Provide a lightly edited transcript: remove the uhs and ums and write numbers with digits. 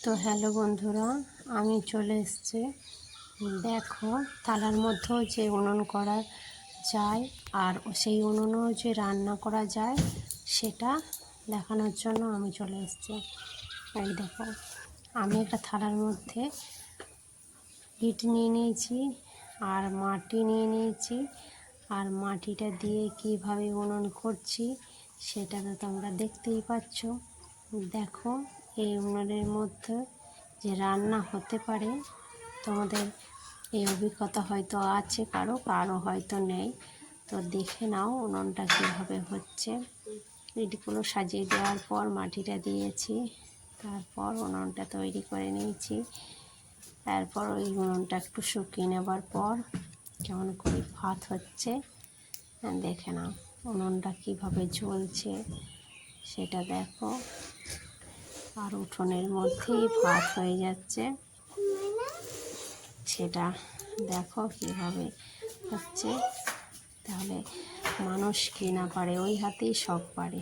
তো হ্যালো বন্ধুরা, আমি চলে এসেছি। দেখো, থালার মধ্যেও যে উনুন করা যায় আর সেই উনুনেও যে রান্না করা যায় সেটা দেখানোর জন্য আমি চলে এসেছি। এই দেখো, আমি একটা থালার মধ্যে ইট নিয়ে নিয়েছি আর মাটি নিয়ে নিয়েছি, আর মাটিটা দিয়ে কিভাবে উনুন করছি সেটা তো তোমরা দেখতেই পাচ্ছ। দেখো, এই উনুনের মধ্যে যে রান্না হতে পারে, তোমাদের এই অভিজ্ঞতা হয়তো আছে, কারো কারো হয়তো নেই। তো দেখে নাও উনুনটা কীভাবে হচ্ছে। ইটগুলো সাজিয়ে দেওয়ার পর মাটিটা দিয়েছি, তারপর উনুনটা তৈরি করে নিয়েছি। তারপর ওই উনুনটা একটু শুকিয়ে নেবার পর কেমন করে ভাত হচ্ছে দেখে নাও, উনুনটা কীভাবে জ্বলছে সেটা দেখো। আর উঠোনের মধ্যেই ভাত হয়ে যাচ্ছে, সেটা দেখো কীভাবে হচ্ছে। তাহলে মানুষ কি না পারে, ওই হাতেই সব পারে।